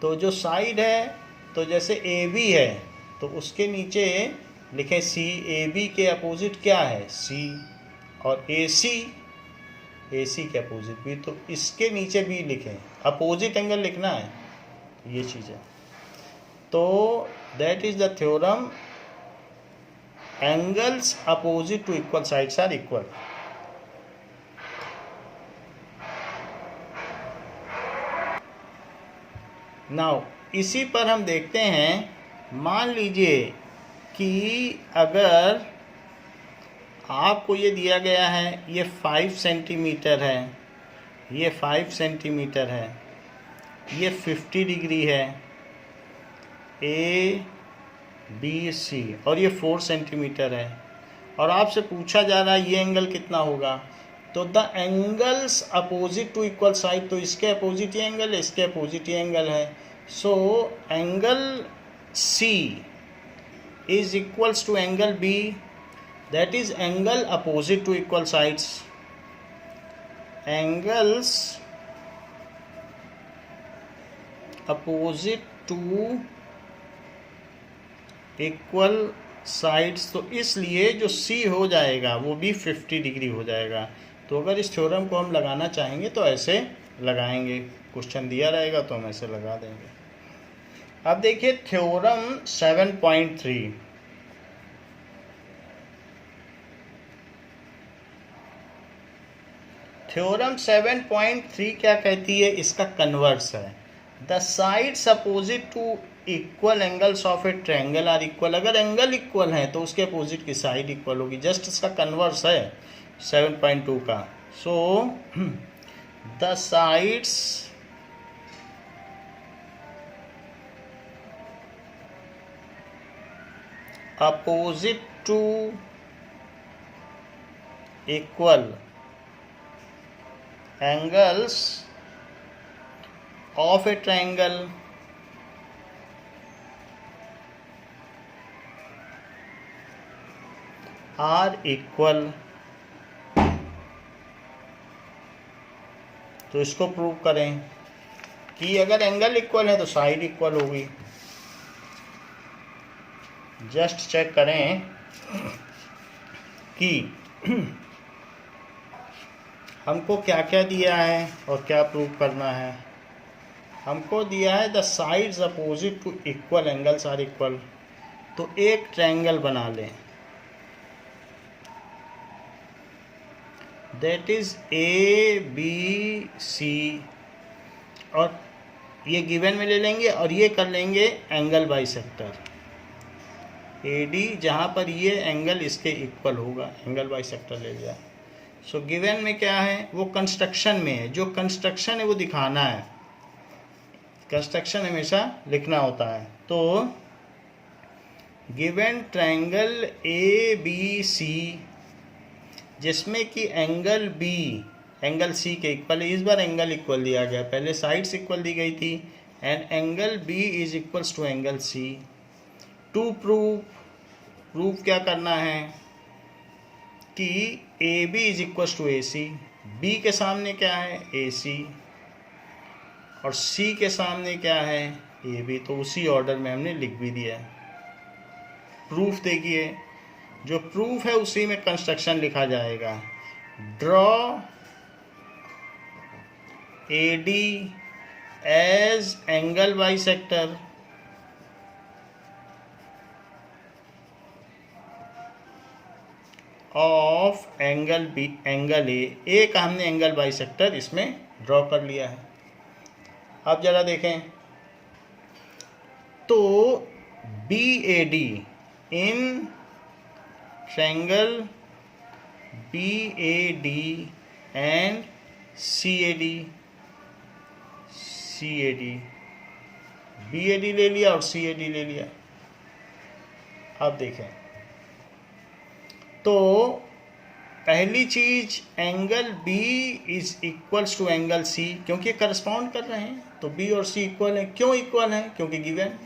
तो जो साइड है, तो जैसे ए बी है तो उसके नीचे लिखें सी, ए बी के अपोजिट क्या है, सी, और ए सी के अपोजिट भी, तो इसके नीचे भी लिखें, अपोजिट एंगल लिखना है, ये चीज़ है। तो that is the theorem, angles opposite to equal sides are equal. Now इसी पर हम देखते हैं, मान लीजिए कि अगर आपको ये दिया गया है, ये 5 सेंटीमीटर है, ये 5 सेंटीमीटर है, ये 50 डिग्री है, ए बी सी, और ये 4 सेंटीमीटर है, और आपसे पूछा जा रहा है ये एंगल कितना होगा, तो the angles opposite to equal side, तो इसके अपोजिट ही एंगल है, इसके अपोजिट ही एंगल है। So angle C is equals to angle B, that is angle opposite to equal sides. Angles opposite to equal sides, तो इसलिए जो C हो जाएगा वो भी 50 डिग्री हो जाएगा। तो अगर इस थ्योरम को हम लगाना चाहेंगे तो ऐसे लगाएंगे, क्वेश्चन दिया रहेगा तो हम ऐसे लगा देंगे। अब देखिए थ्योरम 7.3। थ्योरम 7.3 क्या कहती है, इसका कन्वर्स है। The sides opposite to equal angles of a triangle are equal. अगर एंगल इक्वल है तो उसके अपोजिट की साइड इक्वल होगी, जस्ट इसका कन्वर्स है 7.2 का। So the sides opposite to equal angles of a triangle are equal। तो इसको प्रूव करें कि अगर एंगल इक्वल है तो साइड इक्वल होगी। जस्ट चेक करें कि हमको क्या क्या दिया है और क्या प्रूव करना है। हमको दिया है the sides opposite to equal angles are equal. तो एक ट्रायंगल बना लें, दैट इज ABC, और ये गिवन में ले लेंगे और ये कर लेंगे एंगल बाइसेक्टर AD, जहाँ पर ये एंगल इसके इक्वल होगा, एंगल बाइसेक्टर ले लिया। सो गिवन में क्या है, वो कंस्ट्रक्शन में है, जो कंस्ट्रक्शन है वो दिखाना है, कंस्ट्रक्शन हमेशा लिखना होता है। तो गिवन ट्रायंगल ABC जिसमें कि एंगल B एंगल C के इक्वल है। इस बार एंगल इक्वल दिया गया, पहले साइड्स इक्वल दी गई थी। And angle B is equals to angle C। To prove क्या करना है कि AB is equals to AC। B के सामने क्या है AC, और C के सामने क्या है AB। तो उसी ऑर्डर में हमने लिख भी दिया है। प्रूफ देखिए, जो प्रूफ है उसी में कंस्ट्रक्शन लिखा जाएगा। Draw AD as angle bisector of angle B angle A का हमने एंगल बाइसेक्टर इसमें ड्रॉ कर लिया है। अब जरा देखें तो BAD in triangle BAD and CAD BAD ले लिया और CAD ले लिया। अब देखें तो पहली चीज angle B is equals to angle C, क्योंकि करस्पॉन्ड कर रहे हैं तो B और C इक्वल हैं। क्यों इक्वल हैं, क्योंकि गिवन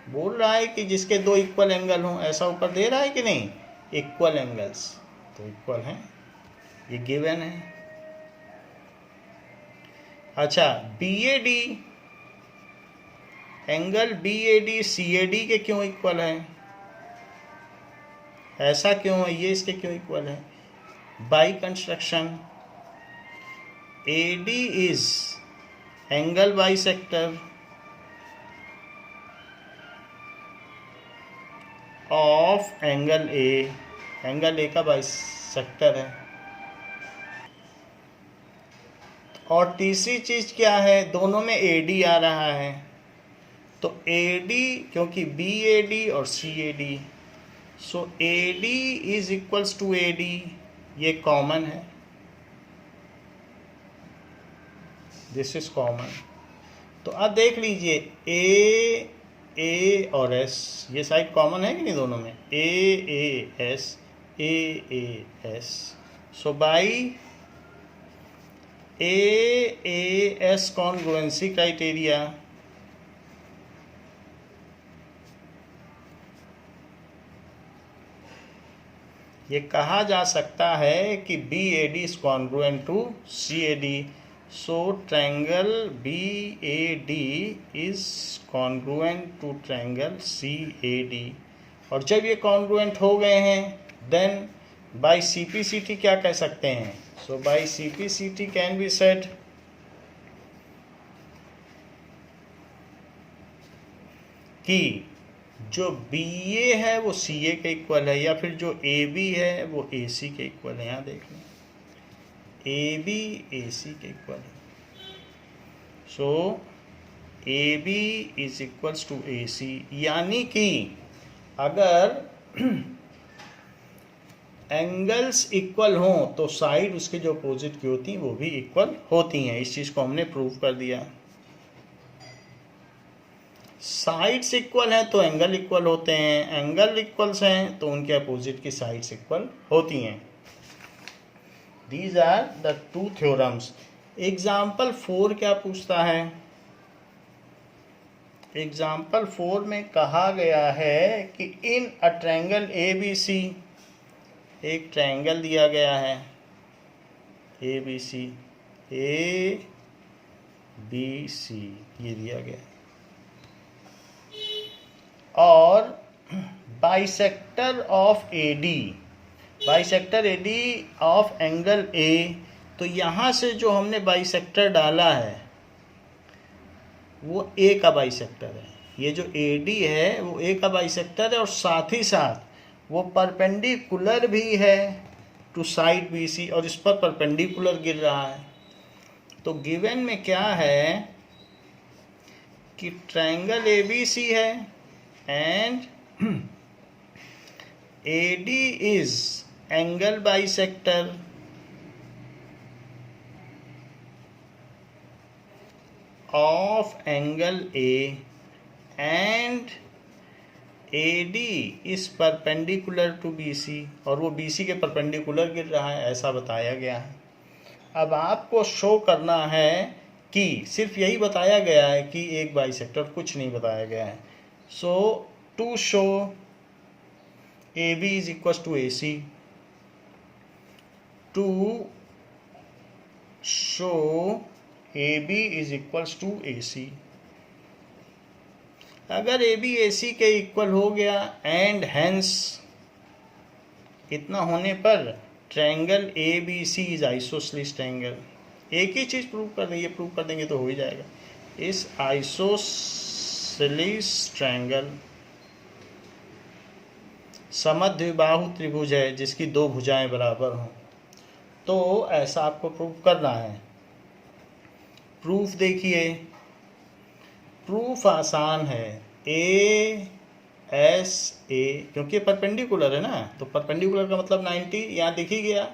बोल रहा है कि जिसके दो इक्वल एंगल हों, ऐसा ऊपर दे रहा है कि नहीं, इक्वल एंगल्स तो इक्वल हैं, ये गिवन है। अच्छा BAD एंगल BAD CAD के क्यों इक्वल है, ऐसा क्यों है, ये इसके क्यों इक्वल है। By construction AD is angle bisector of angle A, angle A का बाइसेक्टर है। और तीसरी चीज क्या है, दोनों में AD आ रहा है, तो AD क्योंकि BAD और CAD, so AD is equals to AD, ये कॉमन है, दिस इज कॉमन। तो अब देख लीजिए A और S, ये साइड कॉमन है कि नहीं दोनों में, AS AAS. So by AAS congruency criteria, ये कहा जा सकता है कि BAD is congruent to CAD. So triangle BAD is congruent to triangle CAD. और जब ये congruent हो गए हैं, then by CPCT क्या कह सकते हैं? So by CPCT can be said कि जो BA है वो CA के इक्वल है, या फिर जो AB है वो AC के इक्वल है. यहाँ देख लें, AB AC के इक्वल है. सो AB is equals to AC, यानी कि अगर एंगल्स इक्वल हों तो साइड उसके जो अपोजिट की होती हैं वो भी इक्वल होती हैं. इस चीज़ को हमने प्रूव कर दिया. साइड्स इक्वल हैं तो एंगल इक्वल होते हैं, एंगल इक्वल्स हैं तो उनके अपोजिट की साइड्स इक्वल होती हैं. These are the two theorems. Example 4 क्या पूछता है? एग्जाम्पल 4 में कहा गया है कि इन अ ट्रायंगल ABC, एक ट्रायंगल दिया गया है ABC, ABC ये दिया गया, और bisector of AD, bisector AD of angle A. तो यहाँ से जो हमने बाइसेक्टर डाला है वो A का बाइसेक्टर है. ये जो AD है वो A का बाइसेक्टर है, और साथ ही साथ वो परपेंडिकुलर भी है टू साइड BC, और इस पर परपेंडिकुलर गिर रहा है. तो गिवन में क्या है कि ट्रायंगल ABC है and AD is angle bisector of angle A and AD is perpendicular to BC, और वो BC के परपेंडिकुलर गिर रहा है, ऐसा बताया गया है. अब आपको शो करना है कि सिर्फ यही बताया गया है कि एक बाइसेक्टर, कुछ नहीं बताया गया है. So to show AB is equals to AC, to show AB is equals to AC. अगर AB AC के इक्वल हो गया एंड हेंस इतना होने पर triangle ABC is isosceles triangle. एक ही चीज़ प्रूव कर देंगे, प्रूव कर देंगे तो हो ही जाएगा. इस आइसोसेलेस ट्रायंगल समद्विबाहु त्रिभुज है जिसकी दो भुजाएं बराबर हों. तो ऐसा आपको प्रूव करना है. प्रूफ देखिए, प्रूफ आसान है. ASA, क्योंकि परपेंडिकुलर है ना, तो परपेंडिकुलर का मतलब 90 यहाँ दिख ही गया.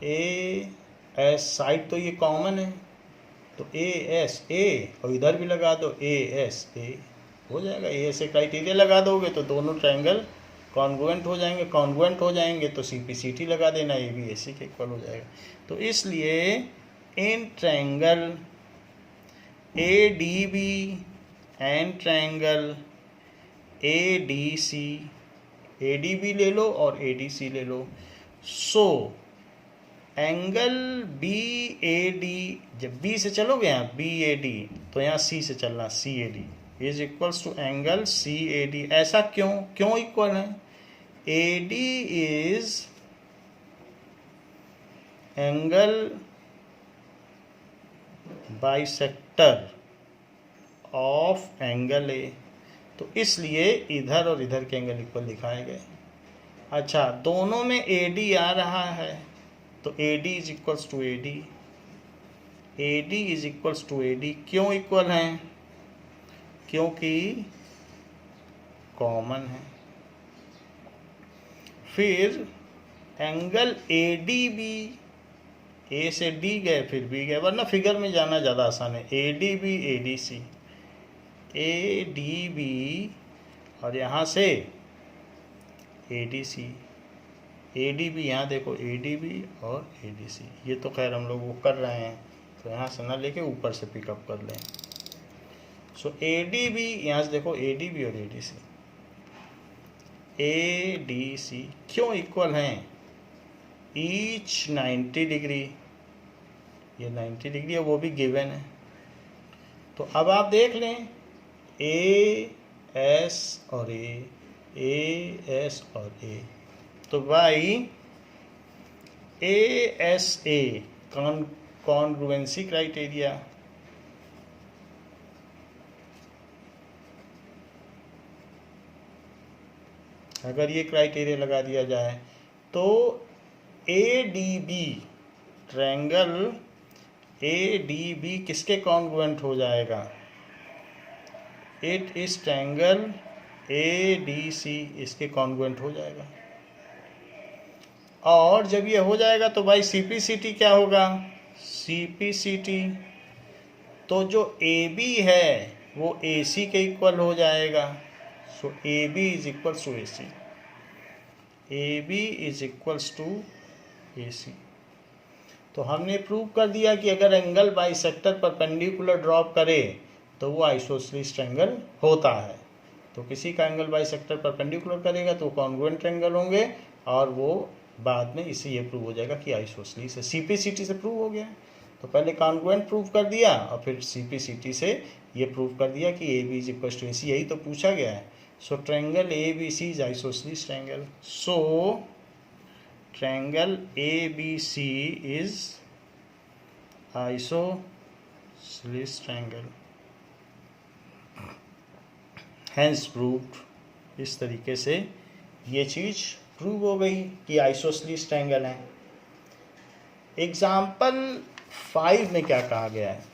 AS साइड तो ये कॉमन है, तो ASA, और इधर भी लगा दो ASA, हो जाएगा. ASA क्राइटेरिया लगा दोगे तो दोनों ट्रायंगल कॉन्ग्रुएंट हो जाएंगे. कॉन्ग्रुएंट हो जाएंगे तो CPCT लगा देना, AB AC के इक्वल हो जाएगा. तो इसलिए in triangle ADB and triangle ADC, ADB ले लो और ADC ले लो. सो एंगल BAD, जब B से चलोगे यहाँ BAD, तो यहाँ C से चलना CAD is equals to angle CAD. ऐसा क्यों इक्वल है? AD is angle bisector of angle A, तो इसलिए इधर और इधर के एंगल इक्वल दिखाए गए. अच्छा, दोनों में AD आ रहा है तो AD is equals to AD, AD is equals to AD. क्यों इक्वल हैं? क्योंकि कॉमन है. फिर एंगल ADB, A से D गए फिर B गए, वरना फिगर में जाना ज़्यादा आसान है. ADB ADC, ADB और यहाँ से ADC, ए डी बी, यहाँ देखो ए डी बी और ए डी सी, ये तो खैर हम लोग वो कर रहे हैं, तो यहाँ से ना लेके ऊपर से पिकअप कर लें। सो ए डी बी, यहाँ से देखो ए डी बी और A D C, A D C क्यों इक्वल हैं? ईच 90 डिग्री, ये 90 डिग्री है, वो भी गिवन है। तो अब आप देख लें, ए एस और ए एस और ए, तो भाई A S A congruency criteria, अगर ये क्राइटेरिया लगा दिया जाए तो A D B triangle A D B किसके कॉन्ग्रुएंट हो जाएगा? इट इस ट्रायंगल ए डी सी इसके कॉन्ग्रुएंट हो जाएगा। और जब ये हो जाएगा तो भाई सीपीसीटी क्या होगा? सीपीसीटी तो जो ए बी है वो ए सी के इक्वल हो जाएगा। So A B is equals to A C, A B is equals to A C. तो हमने प्रूव कर दिया कि अगर एंगल बाइसेक्टर परपेंडिकुलर ड्रॉप करे तो वो आइसोसेलेस ट्रायंगल होता है। तो किसी का एंगल बाइसेक्टर परपेंडिकुलर करेगा तो कॉन्ग्रुएंट ट्रायंगल होंगे, और वो बाद में इससे ये प्रूव हो जाएगा कि आइसोसेलेस है। सीपीसीटी से प्रूव हो गया। तो पहले कॉन्ग्रुएंट प्रूव कर दिया और फिर सीपीसीटी से ये प्रूव कर दिया कि A B is equal to A C, यही तो पूछा गया है। So triangle A B C is isosceles triangle. So triangle A B C is isosceles triangle, hence proved. इस तरीके से ये चीज प्रूव हो गई कि आइसोसेलेस ट्रायंगल है। एग्जाम्पल 5 में क्या कहा गया है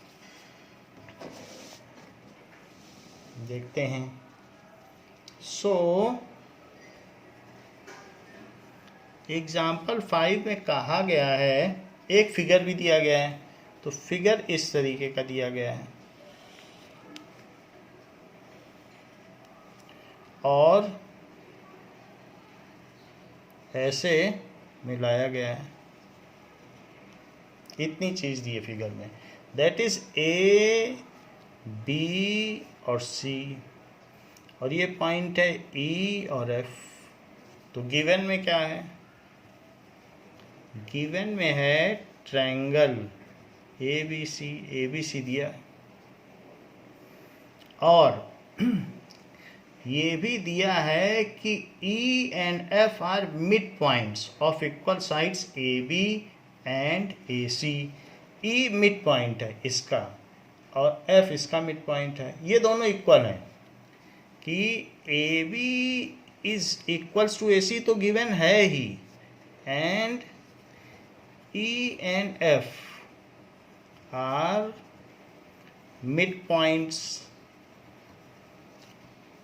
देखते हैं। सो एग्जाम्पल 5 में कहा गया है, एक फिगर भी दिया गया है। तो फिगर इस तरीके का दिया गया है और ऐसे मिलाया गया है। इतनी चीज़ दी है फिगर में, दैट इज ए बी और सी, और ये पॉइंट है ई और एफ। तो गिवन में क्या है? गिवन में है ट्रायंगल ए बी सी दिया, और ये भी दिया है कि E and F are mid points of equal sides AB and AC। E mid point है इसका और F इसका मिड पॉइंट है, ये दोनों इक्वल हैं। कि AB is equals to AC तो गिवन है ही, and E and F are mid points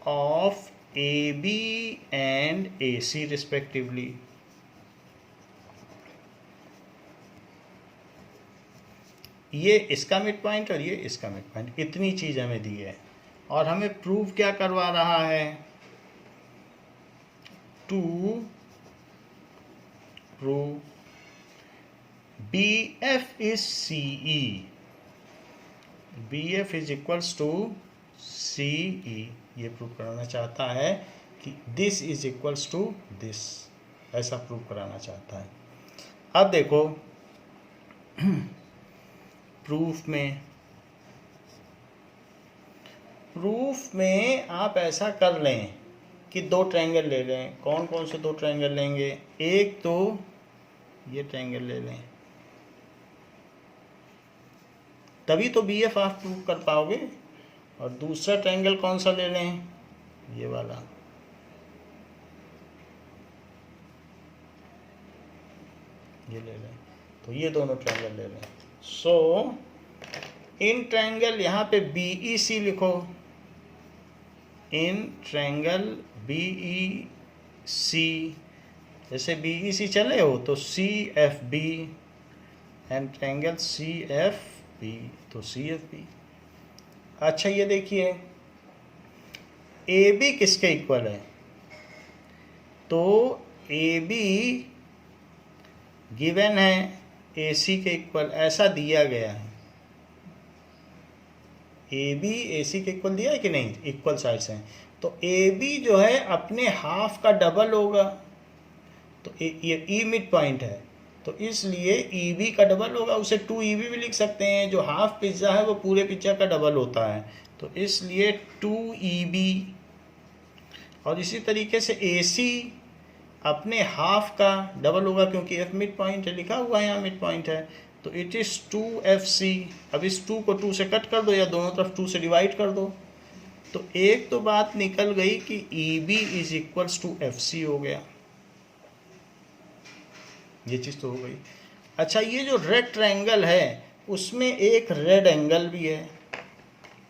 of AB and AC respectively। ये इसका मिड पॉइंट और ये इसका मिड पॉइंट, इतनी चीज हमें दी है। और हमें प्रूव क्या करवा रहा है? To prove BF is CE, BF is equals to CE। ये प्रूव कराना चाहता है कि this is equals to this, ऐसा प्रूव कराना चाहता है। अब देखो प्रूफ में आप ऐसा कर लें कि दो ट्रायंगल ले लें। कौन कौन से दो ट्रायंगल लेंगे? एक तो ये ट्रायंगल ले लें, तभी तो BF आप प्रूव कर पाओगे। और दूसरा ट्रायंगल कौन सा ले लें? ये वाला। ये ले लें, तो ये दोनों ट्रायंगल ले लें। सो इन ट्रायंगल यहाँ पे BEC लिखो, इन ट्रायंगल BEC, जैसे BEC चले हो तो CFB, एंड ट्रायंगल CFB तो CFB। अच्छा ये देखिए AB किसके इक्वल है? तो AB गिवन है AC के इक्वल, ऐसा दिया गया है। AB AC के इक्वल दिया है कि नहीं, इक्वल साइड्स हैं, तो AB जो है अपने हाफ का डबल होगा, तो ये E मिड पॉइंट है, तो इसलिए EB का डबल होगा, उसे 2EB भी लिख सकते हैं, जो हाफ पिज्ज़ा है वो पूरे पिज्ज़ा का डबल होता है, तो इसलिए 2EB। और इसी तरीके से AC अपने हाफ का डबल होगा, क्योंकि F मिड पॉइंट है, लिखा हुआ है यहाँ मिड पॉइंट है, तो इट इज़ 2FC। अब इस 2 को 2 से कट कर दो या दोनों तरफ 2 से डिवाइड कर दो, तो एक तो बात निकल गई कि EB is equals to FC हो गया, ये चीज़ तो हो गई। अच्छा, ये जो रेड ट्रायंगल है उसमें एक रेड एंगल भी है,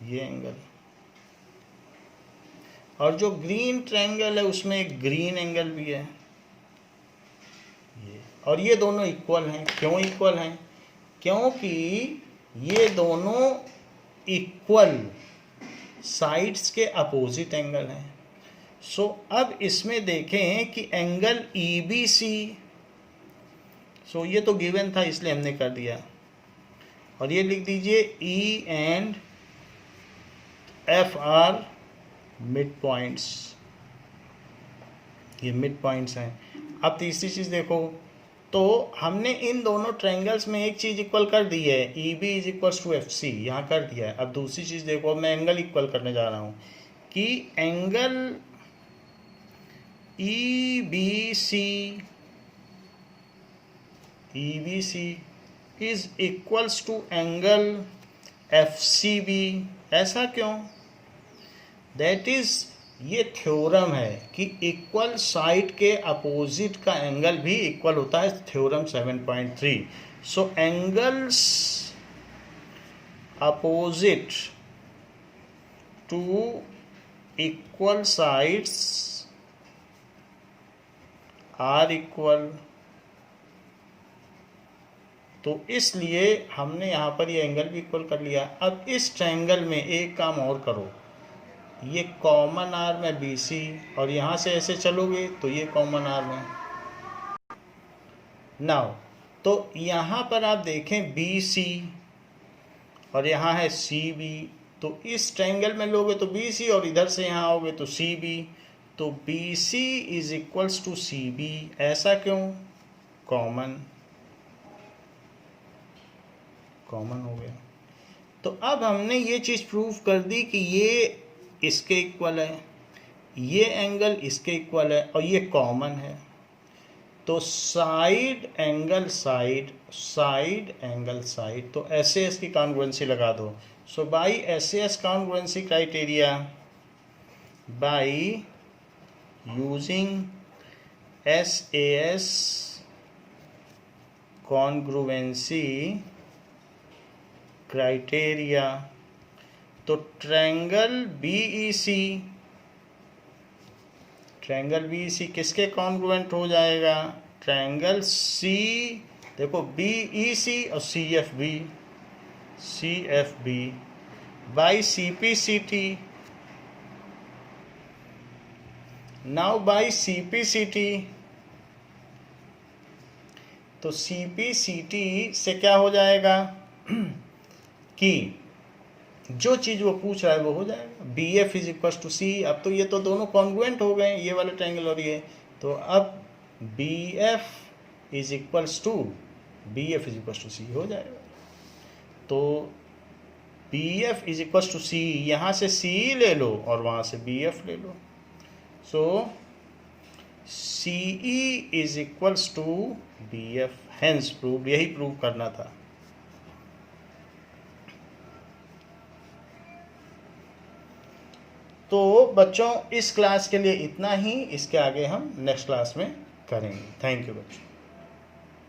ये एंगल, और जो ग्रीन ट्रायंगल है उसमें एक ग्रीन एंगल भी है, ये, और ये दोनों इक्वल हैं। क्यों इक्वल हैं? क्योंकि ये दोनों इक्वल साइड्स के अपोजिट एंगल हैं। सो अब इसमें देखें कि एंगल EBC, सो ये तो गिवन था इसलिए हमने कर दिया, और ये लिख दीजिए E and F are mid points, ये मिड पॉइंट्स हैं। अब तीसरी चीज़ देखो, तो हमने इन दोनों ट्रायंगल्स में एक चीज़ इक्वल कर दी है, EB is equals to FC, यहाँ कर दिया है। अब दूसरी चीज़ देखो, मैं एंगल इक्वल करने जा रहा हूँ कि angle EBC is equals to angle FCB। ऐसा क्यों? दैट इज, ये थ्योरम है कि इक्वल साइड के अपोजिट का एंगल भी इक्वल होता है, theorem 7.3। So angles opposite to equal sides are equal, तो इसलिए हमने यहाँ पर ये एंगल भी इक्वल कर लिया। अब इस ट्रायंगल में एक काम और करो, ये कॉमन आर में BC, और यहाँ से ऐसे चलोगे तो ये कॉमन आर में नाउ, तो यहाँ पर आप देखें BC और यहाँ है CB, तो इस ट्रायंगल में लोगे तो BC और इधर से यहाँ आओगे तो CB, तो BC is equals to CB। ऐसा क्यों? कॉमन हो गया। तो अब हमने ये चीज़ प्रूव कर दी कि ये इसके इक्वल है, ये एंगल इसके इक्वल है, और ये कॉमन है, तो side angle side, side angle side, तो SAS की कॉन्ग्रुएंसी लगा दो। So by SAS congruency criteria, by using SAS congruency criteria, तो ट्रायंगल BEC किसके कॉन्ग्रुएंट हो जाएगा? ट्रायंगल C, देखो BEC और CFB by CPCT। Now by CPCT, तो CPCT से क्या हो जाएगा कि जो चीज़ वो पूछ रहा है वो हो जाएगा, BF is equal to C। अब तो ये तो दोनों कॉन्ग्रुएंट हो गए, ये वाला ट्रायंगल और ये, तो अब BF is equals to C हो जाएगा। तो BF is equals to C, यहाँ से C ले लो और वहाँ से BF ले लो, so CE is equals to BF, hence prove, यही प्रूव करना था। तो बच्चों, इस क्लास के लिए इतना ही, इसके आगे हम नेक्स्ट क्लास में करेंगे। थैंक यू बच्चों।